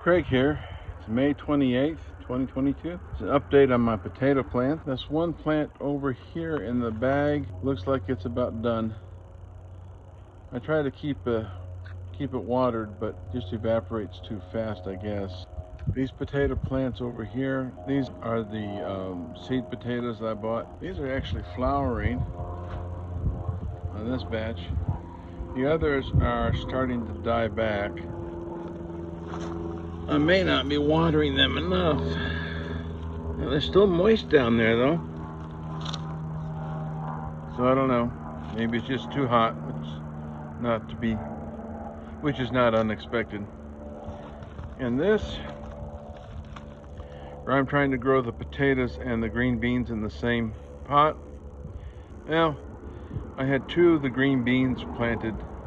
Craig here. It's May 28th, 2022. It's an update on my potato plant. This one plant over here in the bag looks like it's about done. I try to keep it watered, but it just evaporates too fast, I guess. These potato plants over here, these are the seed potatoes I bought. These are actually flowering on this batch. The others are starting to die back. I may not be watering them enough. Well, they're still moist down there though. So I don't know. Maybe it's just too hot, which is not unexpected. And this, where I'm trying to grow the potatoes and the green beans in the same pot. Well, I had two of the green beans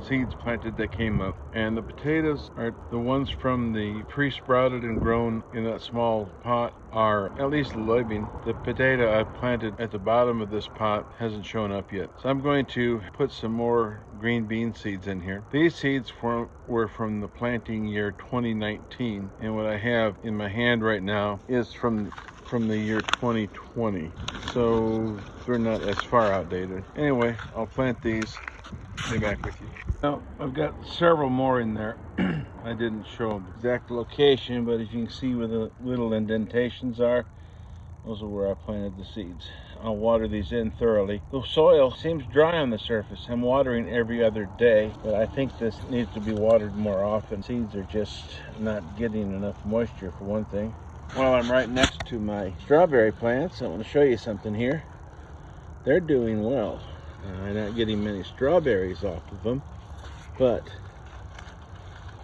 seeds planted that came up, and the potatoes are the ones from the pre-sprouted and grown in that small pot are at least living. The potato I planted at the bottom of this pot hasn't shown up yet, so I'm going to put some more green bean seeds in here. These seeds were from the planting year 2019, and what I have in my hand right now is from the year 2020, so they're not as far outdated. Anyway, I'll plant these. Be back with you. Now, I've got several more in there. I didn't show the exact location, but as you can see where the little indentations are, those are where I planted the seeds. I'll water these in thoroughly. The soil seems dry on the surface. I'm watering every other day, but I think this needs to be watered more often. Seeds are just not getting enough moisture, for one thing. While I'm right next to my strawberry plants, I want to show you something here. They're doing well. I'm not getting many strawberries off of them, but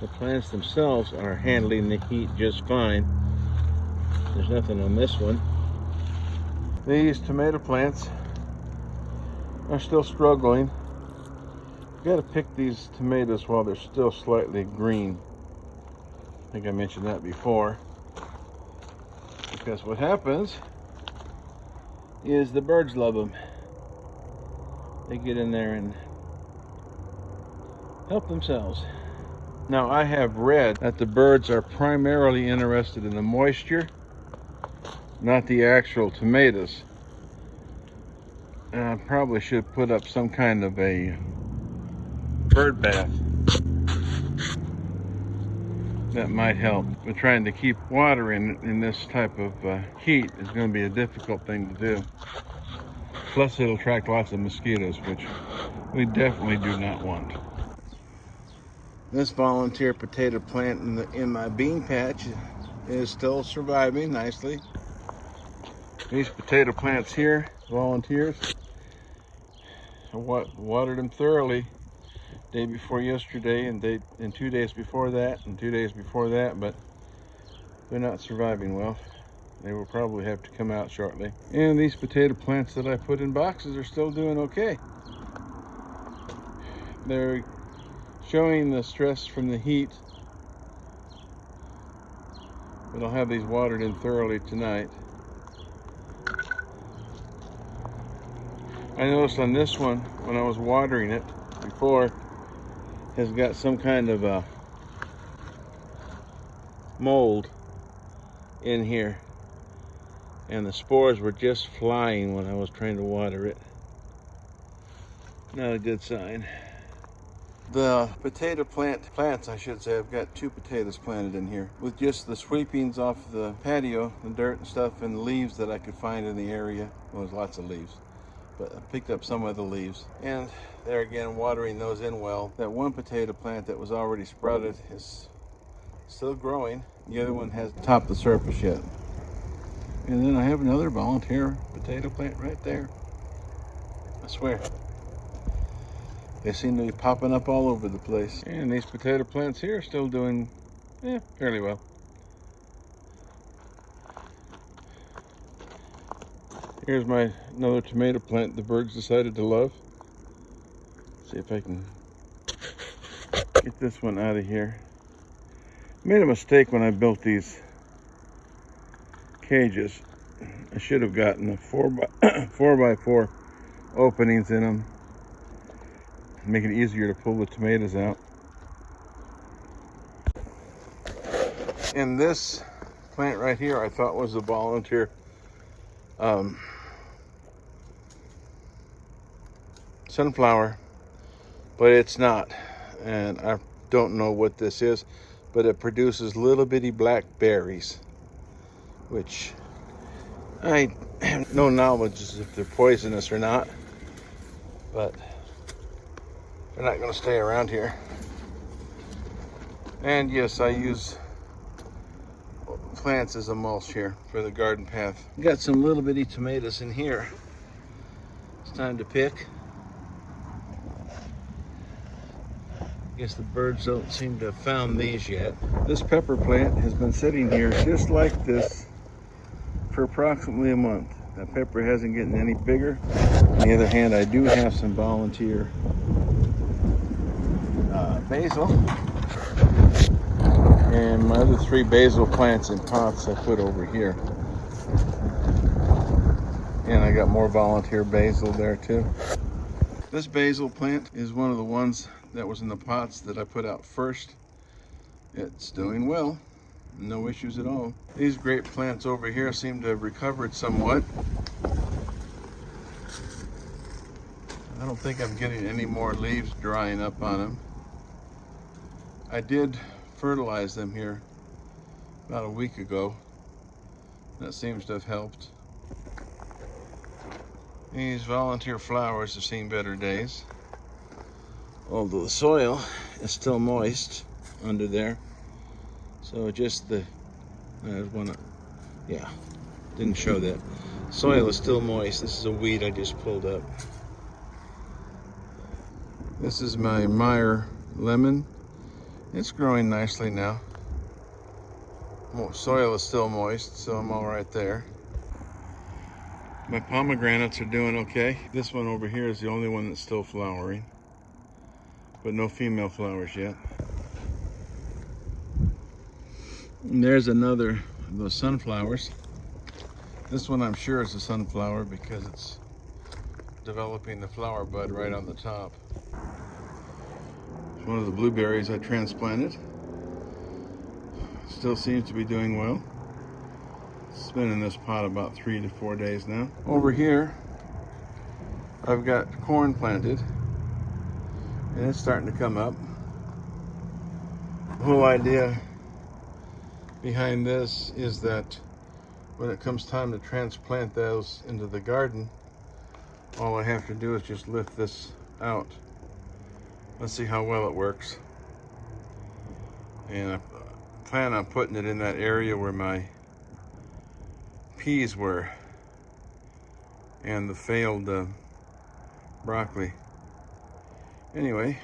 the plants themselves are handling the heat just fine. There's nothing on this one. These tomato plants are still struggling. You've got to pick these tomatoes while they're still slightly green. I think I mentioned that before. Because what happens is the birds love them. They get in there and help themselves. Now, I have read that the birds are primarily interested in the moisture, not the actual tomatoes. And I probably should put up some kind of a bird bath. That might help. But trying to keep water in this type of heat is going to be a difficult thing to do. Plus, it'll attract lots of mosquitoes, which we definitely do not want. This volunteer potato plant in my bean patch is still surviving nicely. These potato plants here, volunteers, I watered them thoroughly day before yesterday and 2 days before that and 2 days before that, but they're not surviving well. They will probably have to come out shortly. And these potato plants that I put in boxes are still doing okay. They're showing the stress from the heat, but I'll have these watered in thoroughly tonight. I noticed on this one, when I was watering it before, has got some kind of a mold in here. And the spores were just flying when I was trying to water it. Not a good sign. The potato plants, I should say, I've got two potatoes planted in here with just the sweepings off the patio, the dirt and stuff, and leaves that I could find in the area. Well, there's lots of leaves, but I picked up some of the leaves. And there again, watering those in well. That one potato plant that was already sprouted is still growing. The other one hasn't topped the surface yet. And then I have another volunteer potato plant right there. I swear. They seem to be popping up all over the place. And these potato plants here are still doing fairly well. Here's another tomato plant the birds decided to love. Let's see if I can get this one out of here. I made a mistake when I built these cages. I should have gotten a 4x4 openings in them, make it easier to pull the tomatoes out. And this plant right here I thought was a volunteer sunflower, but it's not. And I don't know what this is, but it produces little bitty black berries, which I have no knowledge as if they're poisonous or not, but they're not going to stay around here. And yes, I use plants as a mulch here for the garden path. Got some little bitty tomatoes in here. It's time to pick. Guess the birds don't seem to have found these yet. This pepper plant has been sitting here just like this for approximately a month. That pepper hasn't gotten any bigger. On the other hand, I do have some volunteer basil. And my other 3 basil plants in pots I put over here. And I got more volunteer basil there too. This basil plant is one of the ones that was in the pots that I put out first. It's doing well. No issues at all. These grape plants over here seem to have recovered somewhat. I don't think I'm getting any more leaves drying up on them. I did fertilize them here about a week ago. That seems to have helped. These volunteer flowers have seen better days, although the soil is still moist under there. So just the, didn't show that. Soil is still moist. This is a weed I just pulled up. This is my Meyer lemon. It's growing nicely now. Soil is still moist, so I'm all right there. My pomegranates are doing okay. This one over here is the only one that's still flowering, but no female flowers yet. And there's another of those sunflowers. This one I'm sure is a sunflower because it's developing the flower bud right on the top. It's one of the blueberries I transplanted. Still seems to be doing well. It's been in this pot about 3 to 4 days now. Over here, I've got corn planted, and it's starting to come up. The whole idea behind this is that when it comes time to transplant those into the garden, all I have to do is just lift this out. Let's see how well it works. And I plan on putting it in that area where my peas were and the failed broccoli. Anyway,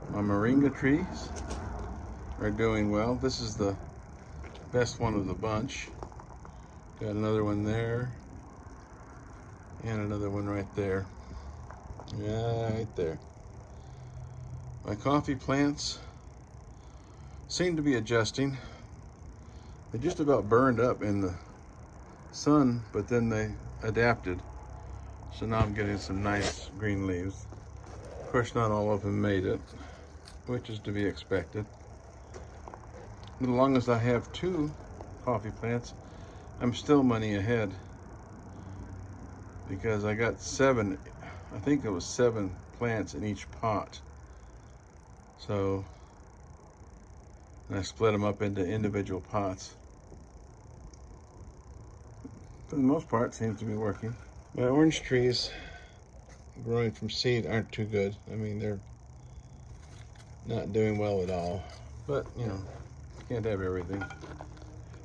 my moringa trees are doing well. This is the best one of the bunch. Got another one there and another one right there. Yeah, right there. My coffee plants seem to be adjusting. They just about burned up in the sun, but then they adapted. So now I'm getting some nice green leaves. Of course, not all of them made it, which is to be expected. As long as I have 2 coffee plants, I'm still money ahead, because I got 7, I think it was 7 plants in each pot. So I split them up into individual pots. For the most part, it seems to be working. My orange trees growing from seed aren't too good. I mean, they're not doing well at all. But, you know, can't have everything.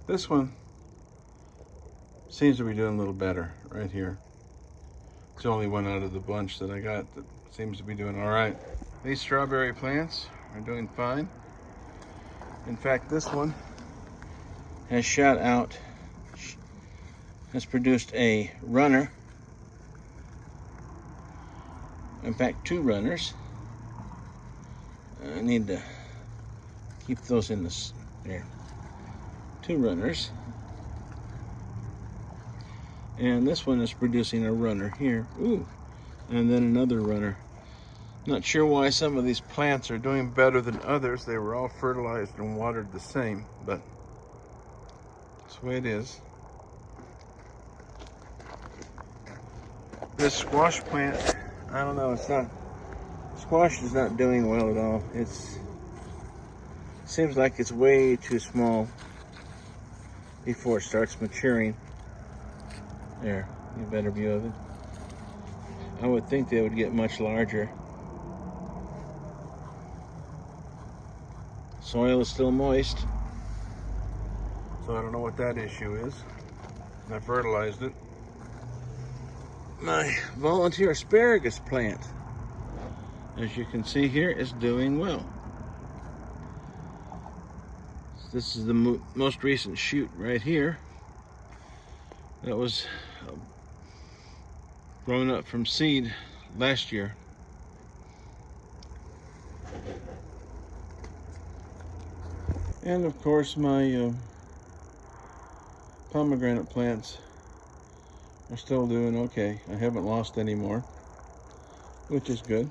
This one seems to be doing a little better right here. It's the only one out of the bunch that I got that seems to be doing all right. These strawberry plants are doing fine. In fact, this one has shot out, has produced a runner. In fact, 2 runners. I need to keep those in this there. 2 runners. And this one is producing a runner here. Ooh. And then another runner. Not sure why some of these plants are doing better than others. They were all fertilized and watered the same, but that's the way it is. This squash plant, I don't know, squash is not doing well at all. It seems like it's way too small before it starts maturing. There, get a better view of it. I would think they would get much larger. Soil is still moist, so I don't know what that issue is. I fertilized it. My volunteer asparagus plant, as you can see here, is doing well. This is the most recent shoot right here that was grown up from seed last year. And of course my pomegranate plants are still doing okay. I haven't lost any more, which is good.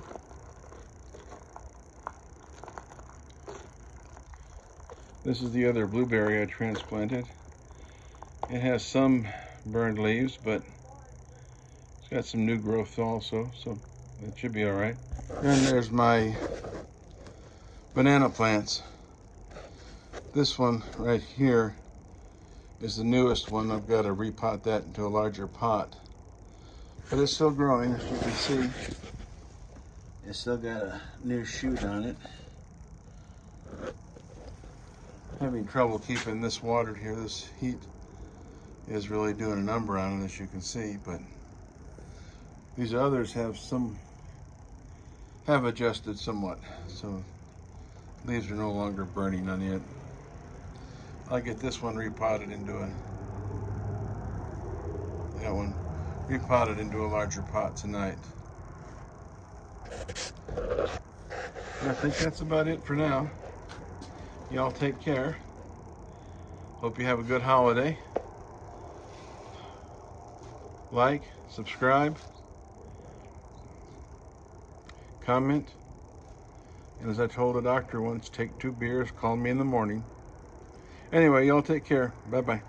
This is the other blueberry I transplanted. It has some burned leaves, but it's got some new growth also, so it should be all right. And there's my banana plants. This one right here is the newest one. I've got to repot that into a larger pot. But it's still growing, as you can see. It's still got a new shoot on it. Having trouble keeping this watered here. This heat is really doing a number on it, as you can see, but these others have adjusted somewhat, so leaves are no longer burning on it. I'll get this one repotted into a larger pot tonight. I think that's about it for now. Y'all take care. Hope you have a good holiday. Like, subscribe, comment, and as I told a doctor once, take 2 beers, call me in the morning. Anyway, y'all take care. Bye-bye.